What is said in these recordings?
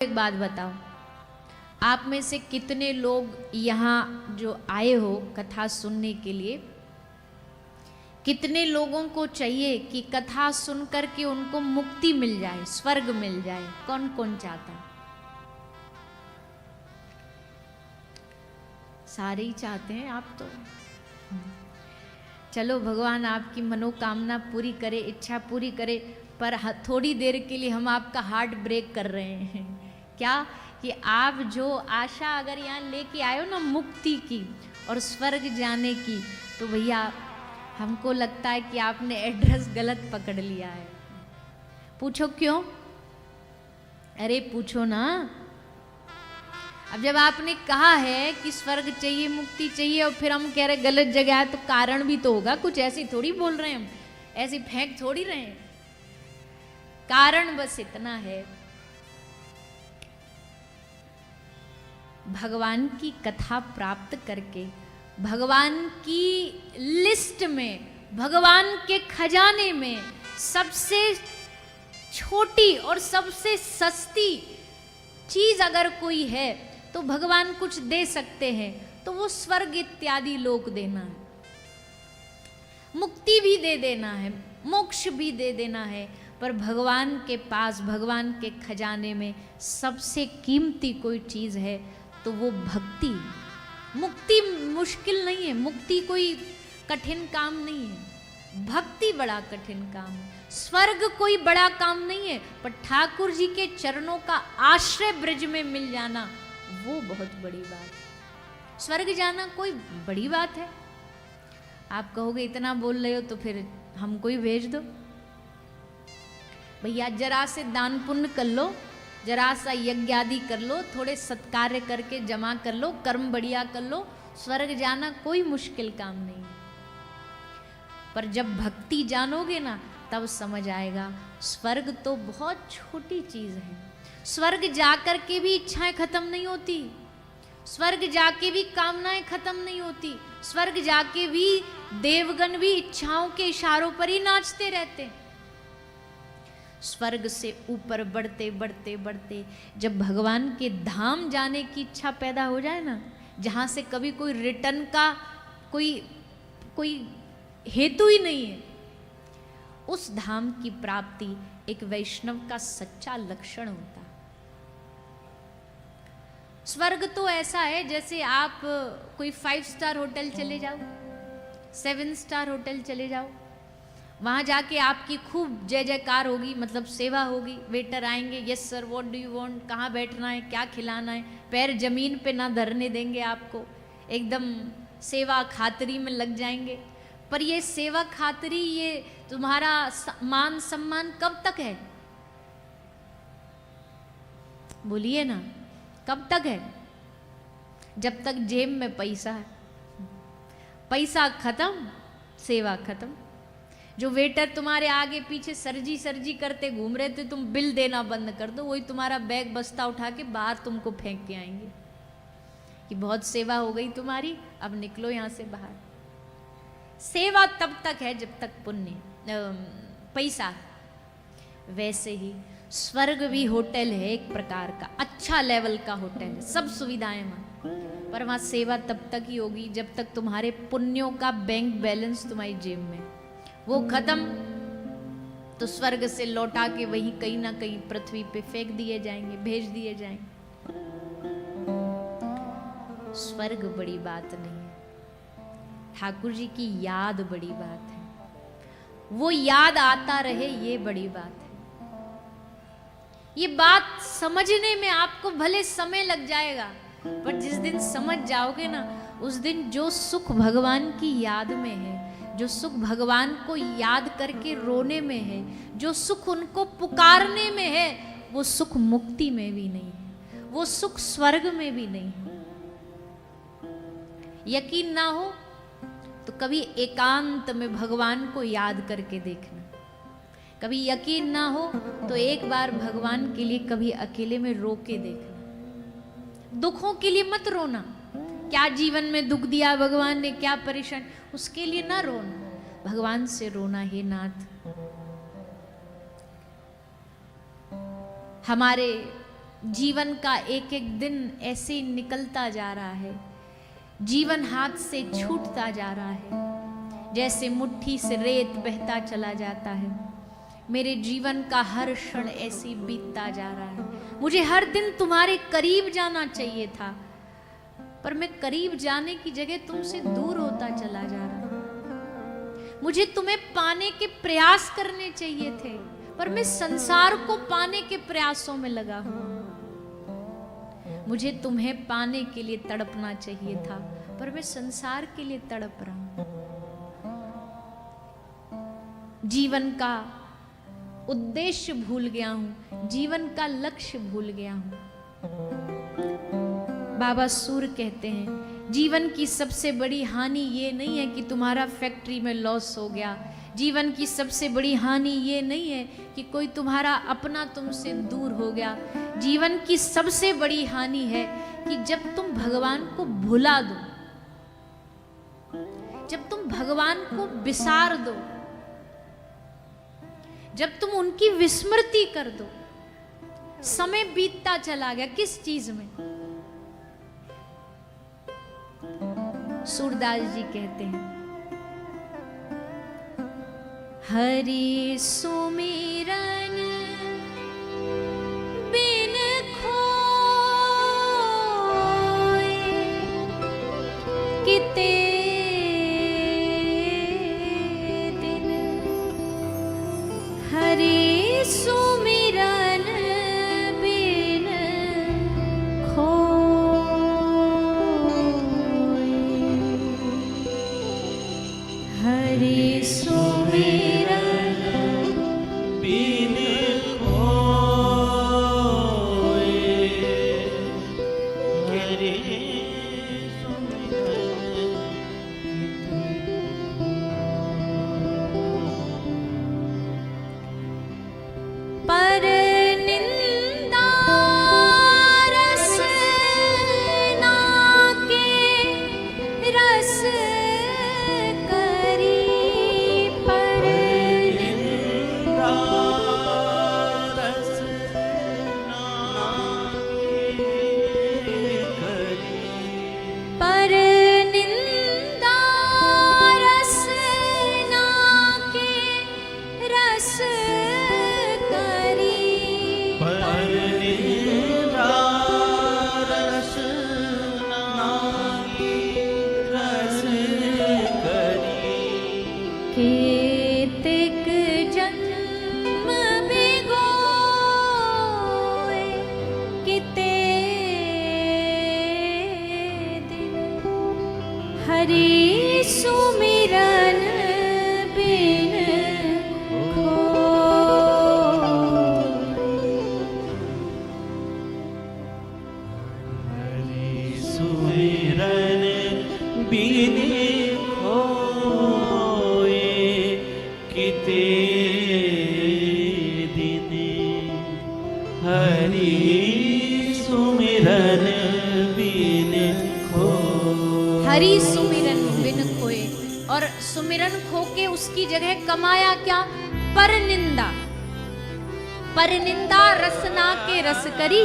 एक बात बताओ, आप में से कितने लोग यहाँ जो आए हो कथा सुनने के लिए, कितने लोगों को चाहिए कि कथा सुन करके उनको मुक्ति मिल जाए, स्वर्ग मिल जाए? कौन कौन चाहता है? सारे ही चाहते हैं आप तो। चलो भगवान आपकी मनोकामना पूरी करे, इच्छा पूरी करे, पर थोड़ी देर के लिए हम आपका हार्ट ब्रेक कर रहे हैं। क्या कि आप जो आशा अगर यहाँ लेके आए हो ना मुक्ति की और स्वर्ग जाने की, तो भैया हमको लगता है कि आपने एड्रेस गलत पकड़ लिया है। पूछो क्यों? अरे पूछो ना। अब जब आपने कहा है कि स्वर्ग चाहिए, मुक्ति चाहिए, और फिर हम कह रहे गलत जगह है, तो कारण भी तो होगा कुछ। ऐसे थोड़ी बोल रहे हैं हम, ऐसे फेंक थोड़ी रहे हैं। कारण बस इतना है, भगवान की कथा प्राप्त करके भगवान की लिस्ट में, भगवान के खजाने में सबसे छोटी और सबसे सस्ती चीज अगर कोई है तो भगवान कुछ दे सकते हैं, तो वो स्वर्ग इत्यादि लोक देना है, मुक्ति भी दे देना है, मोक्ष भी दे देना है। पर भगवान के पास, भगवान के खजाने में सबसे कीमती कोई चीज है तो वो भक्ति। मुक्ति मुश्किल नहीं है, मुक्ति कोई कठिन काम नहीं है, भक्ति बड़ा कठिन काम है। स्वर्ग कोई बड़ा काम नहीं है, पर ठाकुर जी के चरणों का आश्रय ब्रज में मिल जाना वो बहुत बड़ी बात है। स्वर्ग जाना कोई बड़ी बात है? आप कहोगे इतना बोल रहे हो तो फिर हमको ही भेज दो। भैया जरा से दान पुण्य कर लो, जरा सा यज्ञ आदि कर लो, थोड़े सत्कार्य करके जमा कर लो, कर्म बढ़िया कर लो, स्वर्ग जाना कोई मुश्किल काम नहीं। पर जब भक्ति जानोगे ना तब समझ आएगा स्वर्ग तो बहुत छोटी चीज है। स्वर्ग जाकर के भी इच्छाएं खत्म नहीं होती, स्वर्ग जाके भी कामनाएं खत्म नहीं होती, स्वर्ग जाके भी देवगण भी इच्छाओं के इशारों पर ही नाचते रहते। स्वर्ग से ऊपर बढ़ते बढ़ते बढ़ते जब भगवान के धाम जाने की इच्छा पैदा हो जाए ना, जहां से कभी कोई रिटर्न का कोई हेतु ही नहीं है, उस धाम की प्राप्ति एक वैष्णव का सच्चा लक्षण होता है। स्वर्ग तो ऐसा है जैसे आप कोई 5 स्टार होटल चले जाओ, 7 स्टार होटल चले जाओ, वहां जाके आपकी खूब जय जयकार होगी, मतलब सेवा होगी, वेटर आएंगे, yes sir what do you want, कहाँ बैठना है, क्या खिलाना है, पैर जमीन पे ना धरने देंगे आपको, एकदम सेवा खातरी में लग जाएंगे। पर ये सेवा खातरी, ये तुम्हारा मान सम्मान कब तक है? बोलिए ना, कब तक है? जब तक जेब में पैसा है। पैसा खत्म, सेवा खत्म। जो वेटर तुम्हारे आगे पीछे सरजी सरजी करते घूम रहे थे, तुम बिल देना बंद कर दो, वही तुम्हारा बैग बस्ता उठा के बाहर तुमको फेंक के आएंगे कि बहुत सेवा हो गई तुम्हारी, अब निकलो यहां से बाहर। सेवा तब तक है जब तक पुण्य पैसा। वैसे ही स्वर्ग भी होटल है एक प्रकार का, अच्छा लेवल का होटल है, सब सुविधाएं वहां, पर वहां सेवा तब तक ही होगी जब तक तुम्हारे पुण्यों का बैंक बैलेंस तुम्हारी जेब में। वो खत्म तो स्वर्ग से लौटा के वहीं कहीं ना कहीं पृथ्वी पे फेंक दिए जाएंगे, भेज दिए जाएंगे। स्वर्ग बड़ी बात नहीं है, ठाकुर जी की याद बड़ी बात है, वो याद आता रहे ये बड़ी बात है। ये बात समझने में आपको भले समय लग जाएगा, पर जिस दिन समझ जाओगे ना, उस दिन जो सुख भगवान की याद में है, जो सुख भगवान को याद करके रोने में है, जो सुख उनको पुकारने में है, वो सुख मुक्ति में भी नहीं है, वो सुख स्वर्ग में भी नहीं है। यकीन ना हो तो कभी एकांत में भगवान को याद करके देखना, कभी यकीन ना हो तो एक बार भगवान के लिए कभी अकेले में रो के देखना। दुखों के लिए मत रोना, क्या जीवन में दुख दिया भगवान ने, क्या परेशान, उसके लिए ना रोना, भगवान से रोना, हे नाथ हमारे जीवन का एक एक दिन ऐसे ही निकलता जा रहा है, जीवन हाथ से छूटता जा रहा है, जैसे मुट्ठी से रेत बहता चला जाता है। मेरे जीवन का हर क्षण ऐसे ही बीतता जा रहा है। मुझे हर दिन तुम्हारे करीब जाना चाहिए था, पर मैं करीब जाने की जगह तुमसे दूर होता चला जा रहा हूं। मुझे तुम्हें पाने के प्रयास करने चाहिए थे, पर मैं संसार को पाने के प्रयासों में लगा हूं। मुझे तुम्हें पाने के लिए तड़पना चाहिए था, पर मैं संसार के लिए तड़प रहा हूं। जीवन का उद्देश्य भूल गया हूं, जीवन का लक्ष्य भूल गया हूं। बाबा सूर कहते हैं, जीवन की सबसे बड़ी हानि ये नहीं है कि तुम्हारा फैक्ट्री में लॉस हो गया। जीवन की सबसे बड़ी हानि ये नहीं है कि कोई तुम्हारा अपना तुमसे दूर हो गया। जीवन की सबसे बड़ी हानि है कि जब तुम भगवान को भुला दो, जब तुम भगवान को विसार दो, जब तुम उनकी विस्मृति कर दो। समय बीतता चला गया किस चीज में? सूरदास जी कहते हैं, हरि सुमिरन बिन खोए किते दिन, हरि सुमिरन बिन खोए, हरि हरि सुमिरन बिन खोए। और सुमिरन खो के उसकी जगह कमाया क्या? पर निंदा। पर निंदा रसना के रस करी,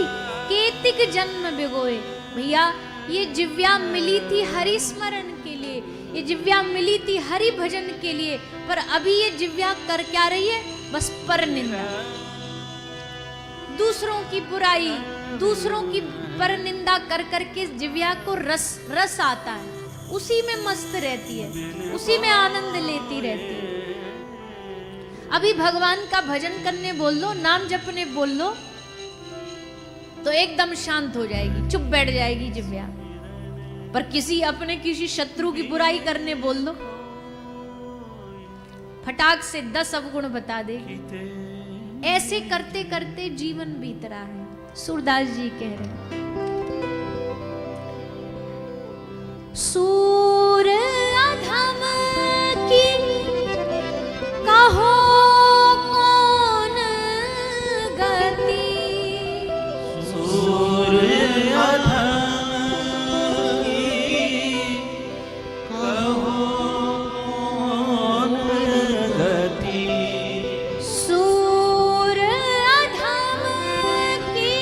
केतिक जन्म भिगोए। भैया ये जिव्या मिली थी हरि स्मरण के लिए, ये जिव्या मिली थी हरि भजन के लिए, पर अभी ये जिव्या कर क्या रही है? बस पर निंदा, दूसरों की बुराई, दूसरों की पर निंदा कर करके जिव्या को रस आता है, उसी में मस्त रहती है, उसी में आनंद लेती रहती है। अभी भगवान का भजन करने बोल लो, नाम जपने बोल लो, तो एकदम शांत हो जाएगी, चुप बैठ जाएगी जिव्या। पर किसी शत्रु की बुराई करने बोल दो, फटाक से 10 अवगुण बता देगी। ऐसे करते करते जीवन बीत रहा है। सूरदास जी कह रहे हैं, सूर अधम की कहो कौन गति, सूर अधम की कहो कौन गति, सूर अधम की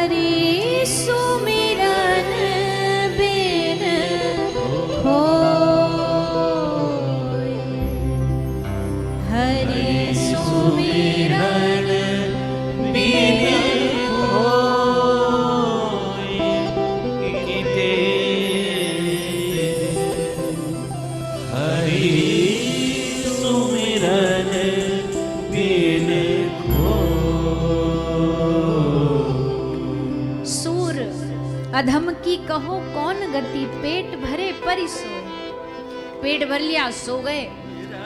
हरि सुमिरन बिन होय, हरि सुमिरन बिन होय, हरि सुमिरन बिन सूर अधम की कहो कौन गति, पेट भरे परि सोए। पेट भर लिया सो गए,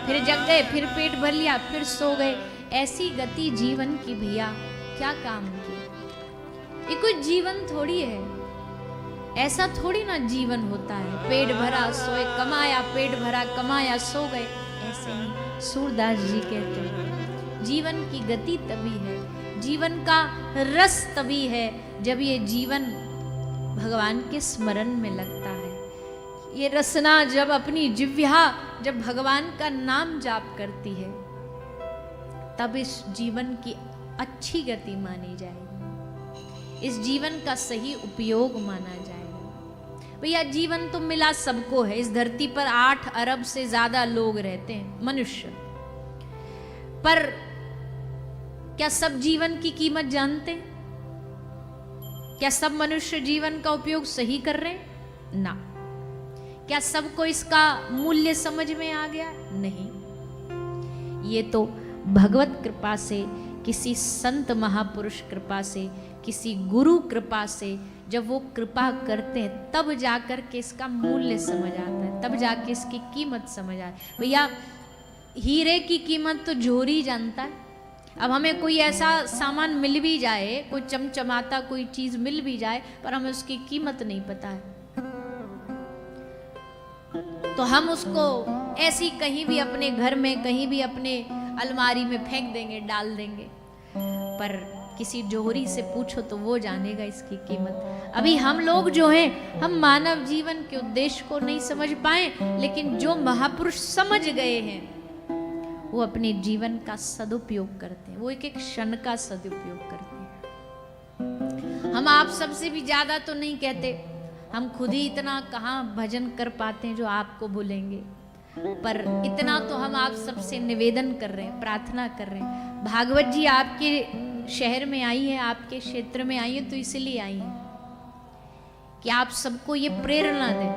फिर जग गए, फिर पेट भर लिया फिर सो गए। ऐसी गति जीवन की भैया क्या काम की। ये कोई जीवन थोड़ी है, ऐसा थोड़ी ना जीवन होता है। पेट भरा सोए, कमाया पेट भरा, कमाया सो गए, ऐसे नहीं। सूरदास जी कहते हैं जीवन की गति तभी है, जीवन का रस तभी है जब ये जीवन भगवान के स्मरण में लगता है। ये रसना जब अपनी जिह्वा जब भगवान का नाम जाप करती है, तब इस जीवन की अच्छी गति मानी जाएगी, इस जीवन का सही उपयोग माना जाएगा। भैया जीवन तो मिला सबको है। इस धरती पर 8 अरब से ज्यादा लोग रहते हैं, मनुष्य। पर क्या सब जीवन की कीमत जानते हैं? क्या सब मनुष्य जीवन का उपयोग सही कर रहे हैं? ना। क्या सबको इसका मूल्य समझ में आ गया? नहीं। ये तो भगवत कृपा से, किसी संत महापुरुष कृपा से, किसी गुरु कृपा से जब वो कृपा करते हैं, तब जाकर के इसका मूल्य समझ आता है, तब जाके इसकी कीमत समझ आती है। भैया हीरे की कीमत तो जोहरी जानता है। अब हमें कोई ऐसा सामान मिल भी जाए, कोई चमचमाता कोई चीज मिल भी जाए, पर हमें उसकी कीमत नहीं पता है, तो हम उसको ऐसी कहीं भी अपने घर में, कहीं भी अपने अलमारी में फेंक देंगे, डाल देंगे। पर किसी जोहरी से पूछो तो वो जानेगा इसकी कीमत। अभी हम लोग जो हैं, हम मानव जीवन के उद्देश्य को नहीं समझ पाए, लेकिन जो महापुरुष समझ गए हैं वो अपने जीवन का सदुपयोग करते हैं, वो एक एक क्षण का सदुपयोग करते हैं। हम आप सबसे भी ज्यादा तो नहीं कहते, हम खुद ही इतना कहाँ भजन कर पाते हैं जो आपको भूलेंगे, पर इतना तो हम आप सबसे निवेदन कर रहे हैं, प्रार्थना कर रहे हैं। भागवत जी आपके शहर में आई है, आपके क्षेत्र में आई है, तो इसलिए आई है कि आप सबको ये प्रेरणा दें,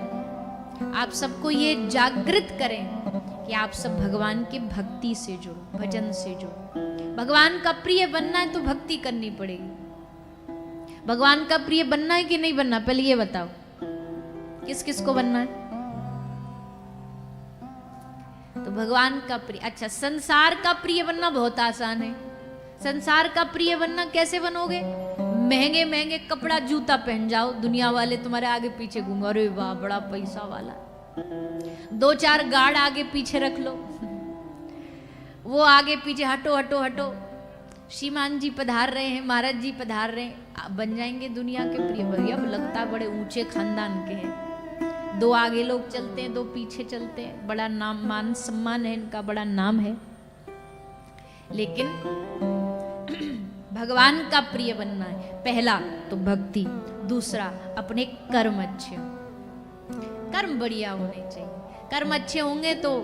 आप सबको ये जागृत करें कि आप सब भगवान की भक्ति से जुड़ो, भजन से जुड़ो। भगवान का प्रिय बनना है तो भक्ति करनी पड़ेगी। भगवान का प्रिय बनना है कि नहीं बनना, पहले ये बताओ, किस किस को बनना है? तो भगवान का प्रिय। अच्छा, संसार का प्रिय बनना बहुत आसान है। संसार का प्रिय बनना कैसे बनोगे? महंगे महंगे कपड़ा जूता पहन जाओ, दुनिया वाले तुम्हारे आगे पीछे घूमो, अरे वाह बड़ा पैसा वाला। 2-4 गार्ड आगे पीछे रख लो, वो आगे पीछे हटो हटो हटो, श्रीमान जी पधार रहे हैं, महाराज जी पधार रहे हैं, बन जाएंगे दुनिया के प्रिय। भैया लगता बड़े ऊंचे खानदान के हैं। 2 आगे लोग चलते हैं, 2 पीछे चलते हैं, बड़ा नाम मान सम्मान है इनका, बड़ा नाम है। लेकिन भगवान का प्रिय बनना है, पहला तो भक्ति, दूसरा अपने कर्म अच्छे हो, कर्म बढ़िया होने चाहिए। कर्म अच्छे होंगे तो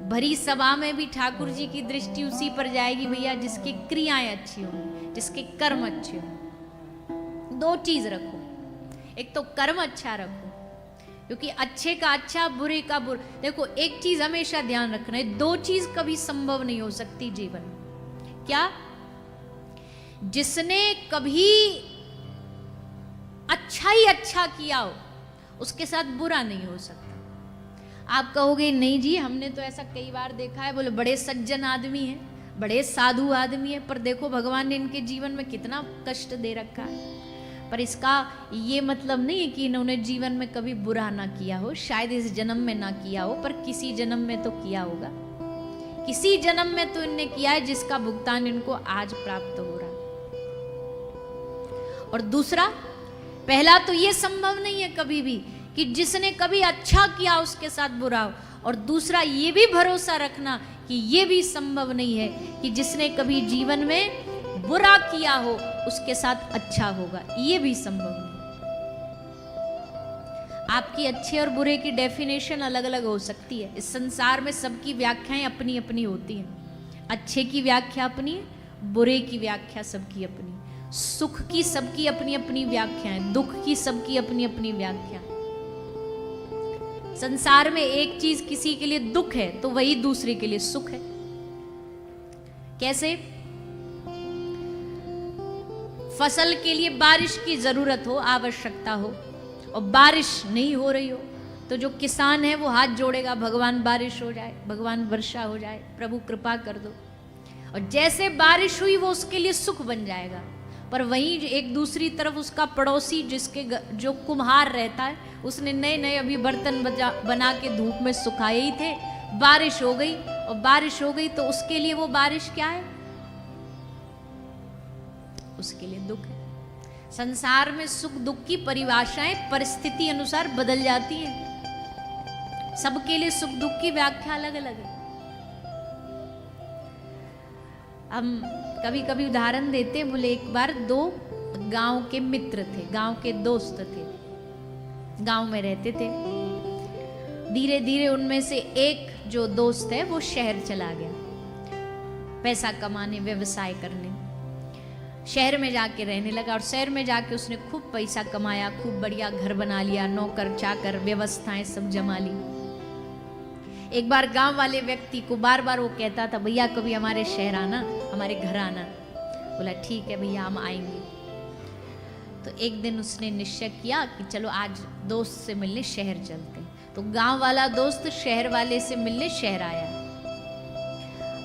भरी सभा में भी ठाकुर जी की दृष्टि उसी पर जाएगी भैया जिसकी क्रियाएं अच्छी होंगी, जिसके कर्म अच्छे हों। 2 चीज रखो, एक तो कर्म अच्छा रखो, क्योंकि अच्छे का अच्छा, बुरे का बुरा। देखो एक चीज हमेशा ध्यान रखना है, 2 चीज कभी संभव नहीं हो सकती जीवन में। क्या? जिसने कभी अच्छा ही अच्छा किया हो, उसके साथ बुरा नहीं हो सकता। आप कहोगे नहीं जी हमने तो ऐसा कई बार देखा है, बोले बड़े सज्जन आदमी हैं, बड़े साधु आदमी हैं, पर देखो भगवान ने इनके जीवन में कितना कष्ट दे रखा है। पर इसका ये मतलब नहीं है कि इन्होंने जीवन में कभी बुरा ना किया हो, शायद इस जन्म में ना किया हो, पर किसी जन्म में तो किया होगा, किसी जन्म में तो इनने किया है जिसका भुगतान इनको आज प्राप्त हो रहा है। और दूसरा, पहला तो ये संभव नहीं है कभी भी कि जिसने कभी अच्छा किया उसके साथ बुरा हो, और दूसरा ये भी भरोसा रखना कि ये भी संभव नहीं है कि जिसने कभी जीवन में बुरा किया हो उसके साथ अच्छा होगा, ये भी संभव नहीं। आपकी अच्छे और बुरे की डेफिनेशन अलग अलग हो सकती है। इस संसार में सबकी व्याख्याएं अपनी अपनी होती हैं। अच्छे की व्याख्या अपनी, बुरे की व्याख्या सबकी अपनी, सुख की सबकी अपनी अपनी व्याख्याएं, दुख की सबकी अपनी अपनी व्याख्या। संसार में एक चीज किसी के लिए दुख है तो वही दूसरे के लिए सुख है। कैसे? फसल के लिए बारिश की जरूरत हो, आवश्यकता हो, और बारिश नहीं हो रही हो, तो जो किसान है वो हाथ जोड़ेगा, भगवान बारिश हो जाए, भगवान वर्षा हो जाए, प्रभु कृपा कर दो। और जैसे बारिश हुई वो उसके लिए सुख बन जाएगा। पर वहीं एक दूसरी तरफ उसका पड़ोसी जिसके जो कुम्हार रहता है, उसने नए नए अभी बर्तन बना के धूप में सुखाए ही थे, बारिश हो गई, और बारिश हो गई तो उसके लिए वो बारिश क्या है? उसके लिए दुख है। संसार में सुख दुख की परिभाषाएं परिस्थिति अनुसार बदल जाती हैं। सबके लिए सुख दुख की व्याख्या अलग अलग है। हम कभी कभी उदाहरण देते, बोले एक बार दो गांव के मित्र थे, गांव के दोस्त थे, गांव में रहते थे। धीरे धीरे उनमें से एक जो दोस्त है वो शहर चला गया, पैसा कमाने, व्यवसाय करने शहर में जाके रहने लगा। और शहर में जाके उसने खूब पैसा कमाया, खूब बढ़िया घर बना लिया, नौकर चाकर व्यवस्थाएं सब जमा ली। एक बार गांव वाले व्यक्ति को बार बार वो कहता था, भैया कभी हमारे शहर आना, हमारे घर आना। बोला ठीक है भैया, हम आएंगे। तो एक दिन उसने निश्चय किया कि चलो आज दोस्त से मिलने शहर चलते हैं। तो गांव वाला दोस्त शहर वाले से मिलने शहर आया।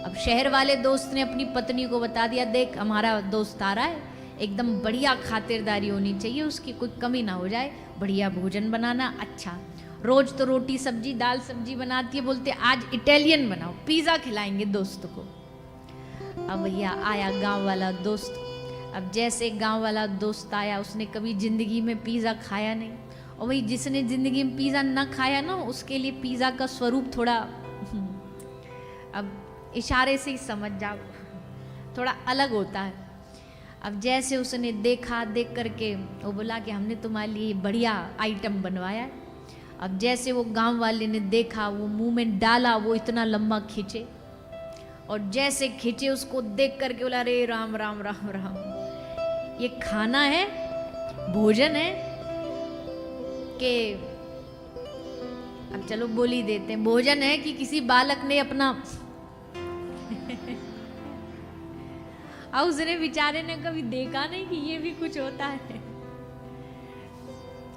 अब शहर वाले दोस्त ने अपनी पत्नी को बता दिया, देख हमारा दोस्त आ रहा है, एकदम बढ़िया खातिरदारी होनी चाहिए उसकी, कोई कमी ना हो जाए, बढ़िया भोजन बनाना, अच्छा रोज तो रोटी सब्जी दाल सब्जी बनाती है, बोलते आज इटालियन बनाओ, पिज़्ज़ा खिलाएंगे दोस्त को। अब भैया आया गांव वाला दोस्त। अब जैसे गांव वाला दोस्त आया, उसने कभी जिंदगी में पिज़्ज़ा खाया नहीं, और वही जिसने जिंदगी में पिज़्ज़ा ना खाया ना, उसके लिए पिज़्ज़ा का स्वरूप थोड़ा अब इशारे से ही समझ जाओ, थोड़ा अलग होता है। अब जैसे उसने देखा, देख करके वो बोला कि हमने तुम्हारे लिए बढ़िया आइटम बनवाया है। अब जैसे वो गांव वाले ने देखा, वो मुंह में डाला, वो इतना लंबा खींचे, और जैसे खींचे उसको देख करके बोला, अरे राम राम राम राम, ये खाना है, भोजन है कि अब चलो बोल ही देते हैं, भोजन है कि किसी बालक ने अपना और उसने बेचारे ने कभी देखा नहीं कि ये भी कुछ होता है।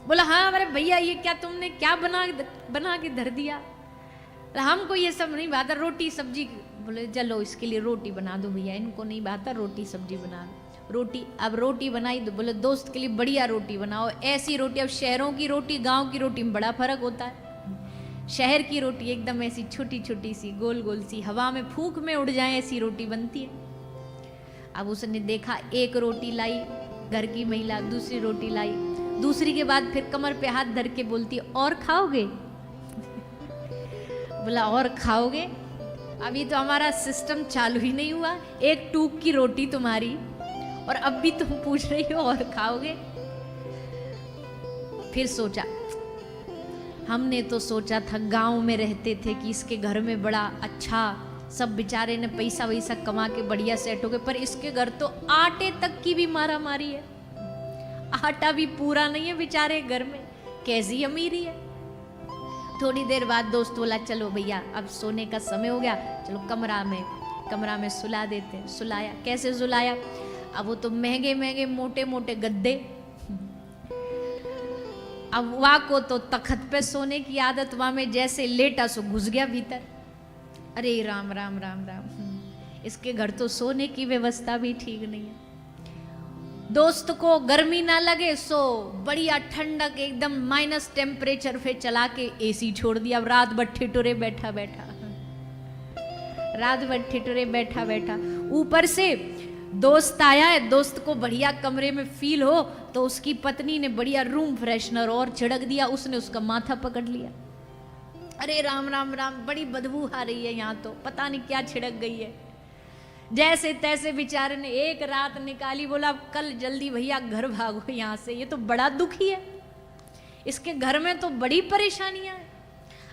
बोला हाँ अरे भैया ये क्या तुमने क्या बना के धर दिया, हमको ये सब नहीं बात, रोटी सब्जी। बोले चलो इसके लिए रोटी बना दो भैया, इनको नहीं बात, रोटी सब्जी बना दो। रोटी, अब रोटी बनाई तो बोले दोस्त के लिए बढ़िया रोटी बनाओ, ऐसी रोटी। अब शहरों की रोटी गांव की रोटी में बड़ा फर्क होता है। शहर की रोटी एकदम ऐसी छोटी छोटी सी गोल गोल सी, हवा में फूंक में उड़ जाए ऐसी रोटी बनती है। अब उसने देखा, एक रोटी लाई घर की महिला, दूसरी रोटी लाई, दूसरी के बाद फिर कमर पे हाथ धर के बोलती और खाओगे? बोला और खाओगे? अभी तो हमारा सिस्टम चालू ही नहीं हुआ, एक टूक की रोटी तुम्हारी, और अब भी तुम पूछ रही हो और खाओगे? फिर सोचा, हमने तो सोचा था गांव में रहते थे कि इसके घर में बड़ा अच्छा, सब बेचारे ने पैसा वैसा कमा के बढ़िया सेट हो गए, पर इसके घर तो आटे तक की भी मारा मारी है, आटा भी पूरा नहीं है बेचारे घर में, कैसी अमीरी है। थोड़ी देर बाद दोस्त बोला चलो भैया अब सोने का समय हो गया, चलो कमरा में सुला देते। सुलाया, कैसे सुलाया? अब वो तो महंगे महंगे मोटे मोटे गद्दे, अब वहाँ को तो तखत पे सोने की आदत, वहाँ में जैसे लेटा सो घुस गया भीतर। अरे राम राम राम राम, इसके घर तो सोने की व्यवस्था भी ठीक नहीं है। दोस्त को गर्मी ना लगे सो बढ़िया ठंडक एकदम माइनस टेम्परेचर पे चला के एसी छोड़ दिया। अब रात भर ठिठुरे बैठा बैठा, ऊपर से दोस्त आया है, दोस्त को बढ़िया कमरे में फील हो तो उसकी पत्नी ने बढ़िया रूम फ्रेशनर और छिड़क दिया, उसने उसका माथा पकड़ लिया। अरे राम राम राम, बड़ी बदबू आ रही है यहाँ तो, पता नहीं क्या छिड़क गई है। जैसे तैसे बेचारे ने एक रात निकाली, बोला अब कल जल्दी भैया घर भागो यहाँ से, ये तो बड़ा दुखी है, इसके घर में तो बड़ी परेशानियां हैं।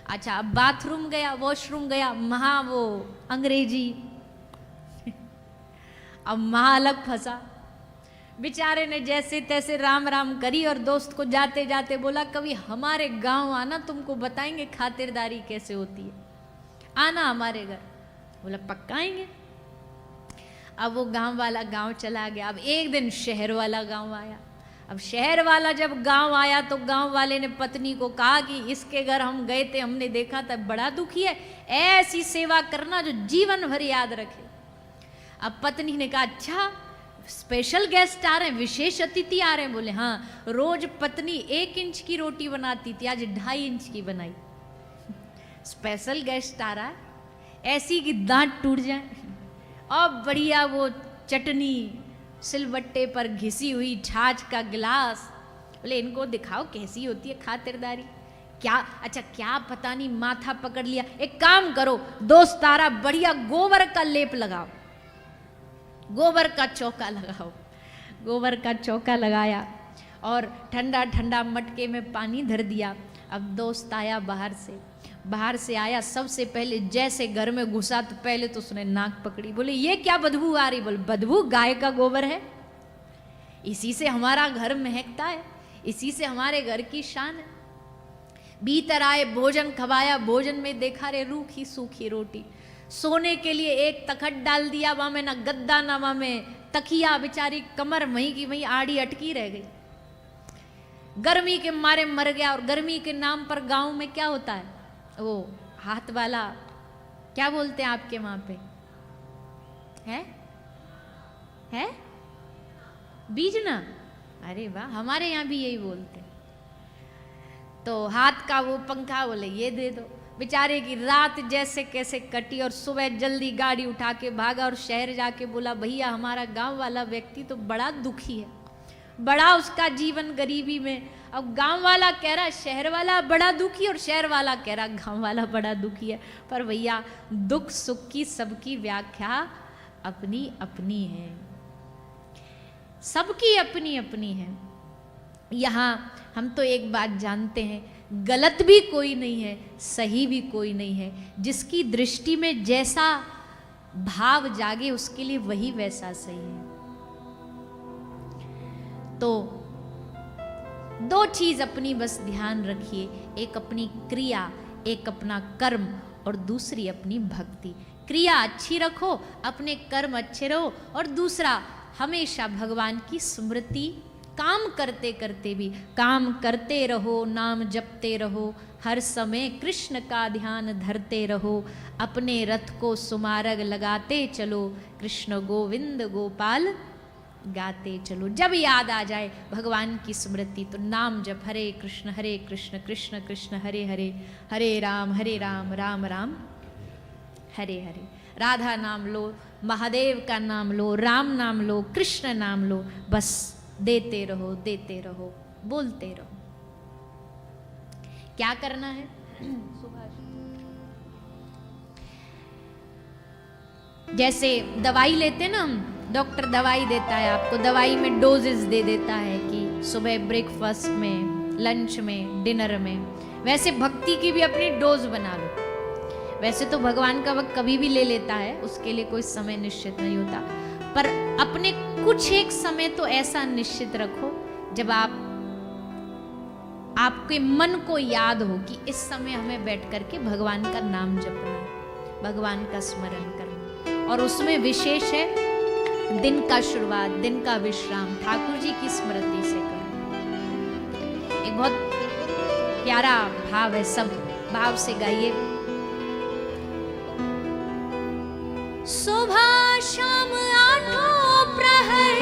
अच्छा, अब बाथरूम गया, वॉशरूम गया, महा वो अंग्रेजी अब महा अलग फंसा। बेचारे ने जैसे तैसे राम राम करी और दोस्त को जाते जाते बोला कभी हमारे गांव आना, तुमको बताएंगे खातिरदारी कैसे होती है, आना हमारे घर। बोला पक्का आएंगे। अब वो गांव वाला गांव चला गया। अब एक दिन शहर वाला गांव आया। अब शहर वाला जब गांव आया तो गांव वाले ने पत्नी को कहा कि इसके घर हम गए थे, हमने देखा था बड़ा दुखी है, ऐसी सेवा करना जो जीवन भर याद रखे। अब पत्नी ने कहा अच्छा स्पेशल गेस्ट आ रहे हैं, विशेष अतिथि आ रहे हैं। बोले हाँ, रोज पत्नी 1 इंच की रोटी बनाती थी, आज 2.5 इंच की बनाई। स्पेशल गेस्ट आ रहा है, ऐसी कि दांत टूट जाए। और बढ़िया वो चटनी, सिलबट्टे पर घिसी हुई छाछ का गिलास। बोले इनको दिखाओ कैसी होती है खातिरदारी। क्या अच्छा, क्या पता नहीं माथा पकड़ लिया। एक काम करो, दोस्तारा बढ़िया गोबर का लेप लगाओ, गोबर का चौका लगाओ। गोबर का चौका लगाया और ठंडा ठंडा मटके में पानी धर दिया। अब दोस्त आया बाहर से आया, सबसे पहले जैसे घर में घुसा तो पहले तो उसने नाक पकड़ी। बोले ये क्या बदबू आ रही? बोले बदबू गाय का गोबर है, इसी से हमारा घर महकता है, इसी से हमारे घर की शान है। भीतर आए, भोजन खवाया, भोजन में देखा रे रूखी सूखी रोटी। सोने के लिए एक तखत डाल दिया, वहां में ना गद्दा ना वहां में तकिया, बेचारी कमर वहीं की वहीं आड़ी अटकी रह गई। गर्मी के मारे मर गया। और गर्मी के नाम पर गांव में क्या होता है, वो हाथ वाला क्या बोलते हैं आपके वहां पे, है बीजना? अरे वाह, हमारे यहाँ भी यही बोलते हैं। तो हाथ का वो पंखा, बोले ये दे दो। बेचारे की रात जैसे कैसे कटी और सुबह जल्दी गाड़ी उठा के भागा और शहर जाके बोला भैया हमारा गांव वाला व्यक्ति तो बड़ा दुखी है, बड़ा उसका जीवन गरीबी में। अब गांव वाला कह रहा शहर वाला बड़ा दुखी, और शहर वाला कह रहा गांव वाला बड़ा दुखी है। पर भैया दुख सुख की सबकी व्याख्या अपनी अपनी है, सबकी अपनी अपनी है। यहाँ हम तो एक बात जानते हैं, गलत भी कोई नहीं है, सही भी कोई नहीं है। जिसकी दृष्टि में जैसा भाव जागे उसके लिए वही वैसा सही है। तो 2 चीज अपनी बस ध्यान रखिए, एक अपनी क्रिया, एक अपना कर्म, और दूसरी अपनी भक्ति। क्रिया अच्छी रखो, अपने कर्म अच्छे रहो, और दूसरा हमेशा भगवान की स्मृति, काम करते करते भी काम करते रहो, नाम जपते रहो, हर समय कृष्ण का ध्यान धरते रहो, अपने रथ को सुमारग लगाते चलो, कृष्ण गोविंद गोपाल गाते चलो। जब याद आ जाए भगवान की स्मृति तो नाम जप, हरे कृष्ण कृष्ण कृष्ण हरे हरे, हरे राम राम राम हरे हरे। राधा नाम लो, महादेव का नाम लो, राम नाम लो, कृष्ण नाम लो, बस देते रहो, बोलते रहो। क्या करना है? जैसे दवाई लेते ना हम, डॉक्टर दवाई देता है आपको, दवाई में डोजेस दे देता है कि सुबह ब्रेकफास्ट में, लंच में, डिनर में। वैसे भक्ति की भी अपनी डोज बना लो। वैसे तो भगवान का वक्त कभी भी ले लेता है, उसके लिए कोई समय निश्चित नहीं होता, पर अपने कुछ एक समय तो ऐसा निश्चित रखो जब आपके मन को याद हो कि इस समय हमें बैठ करके भगवान का नाम जपना है, भगवान का स्मरण करना। और उसमें विशेष है दिन का शुरुआत, दिन का विश्राम ठाकुर जी की स्मृति से करो। एक बहुत प्यारा भाव है, सब भाव से गाइए। सुबह शाम आठों प्रहर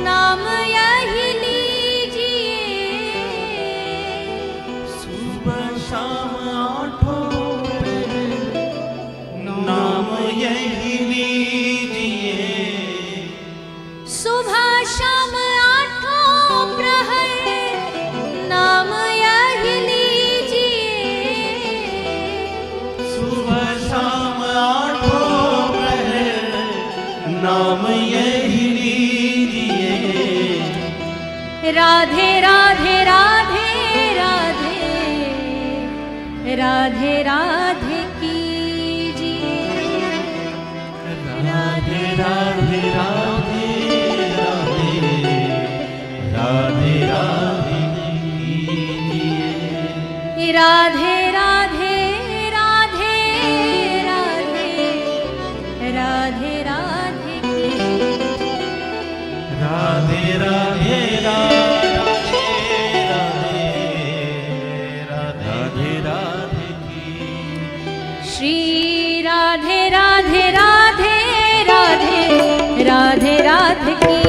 नाम यही लीजिए, सुबह शाम आठों प्रहर नाम यही लीजिए, सुबह शाम आठों प्रहर नाम यही लीजिए, सुबह शाम आठों प्रहर राधे राधे राधे राधे राधे राधे कीजिए। राधे राधे राधे राधे राधे राधे कीजिए। राधे राधे राधे राधे राधे राधे राधे राधे राधे राधे राधे राधे की। श्री राधे राधे राधे राधे राधे राधे की।